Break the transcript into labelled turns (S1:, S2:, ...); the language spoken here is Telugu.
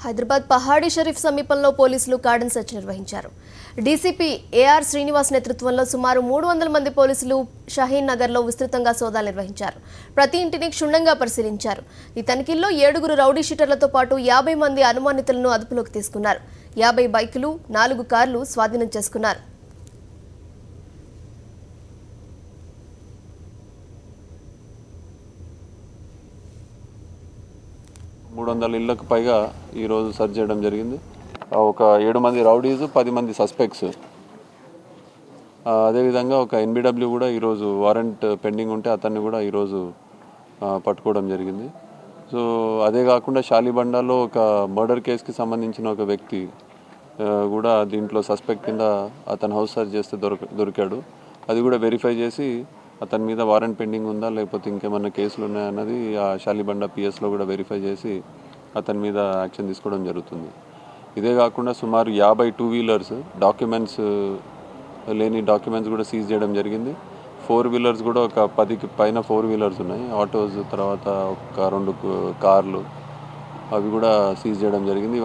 S1: హైదరాబాద్ పహాడీ షరీఫ్ సమీపంలో పోలీసులు కార్డన్ సెర్చ్ నిర్వహించారు. డీసీపీ ఏఆర్ శ్రీనివాస్ నేతృత్వంలో సుమారు 300 మంది పోలీసులు షహీన్ నగర్లో విస్తృతంగా సోదాలు నిర్వహించారు. ప్రతి ఇంటిని క్షుణ్ణంగా పరిశీలించారు. ఈ తనిఖీల్లో 7 రౌడీ షీటర్లతో పాటు 50 మంది అనుమానితులను అదుపులోకి తీసుకున్నారు. 50 బైకులు, 4 కార్లు స్వాధీనం చేసుకున్నారు.
S2: 300 ఇళ్లకు పైగా ఈరోజు సర్చ్ చేయడం జరిగింది. ఒక 7 మంది రౌడీస్, 10 మంది సస్పెక్ట్స్. అదేవిధంగా ఒక ఎన్బిడబ్ల్యూ కూడా ఈరోజు వారెంట్ పెండింగ్ ఉంటే అతన్ని కూడా ఈరోజు పట్టుకోవడం జరిగింది. సో అదే కాకుండా షాలిబండాలో ఒక మర్డర్ కేసుకి సంబంధించిన ఒక వ్యక్తి కూడా దీంట్లో సస్పెక్ట్ కింద అతను హౌస్ సర్చ్ చేస్తే దొరికాడు. అది కూడా వెరిఫై చేసి అతని మీద వారెంట్ పెండింగ్ ఉందా లేకపోతే ఇంకేమన్నా కేసులు ఉన్నాయన్నది ఆ షాలిబండా పిఎస్లో కూడా వెరిఫై చేసి అతని మీద యాక్షన్ తీసుకోవడం జరుగుతుంది. ఇదే కాకుండా సుమారు 50 2 వీలర్స్, డాక్యుమెంట్స్ లేని డాక్యుమెంట్స్ కూడా సీజ్ చేయడం జరిగింది. 4 వీలర్స్ కూడా ఒక 10కి పైన 4 వీలర్స్ ఉన్నాయి. ఆటోస్, తర్వాత ఒక 2 కార్లు అవి కూడా సీజ్ చేయడం జరిగింది.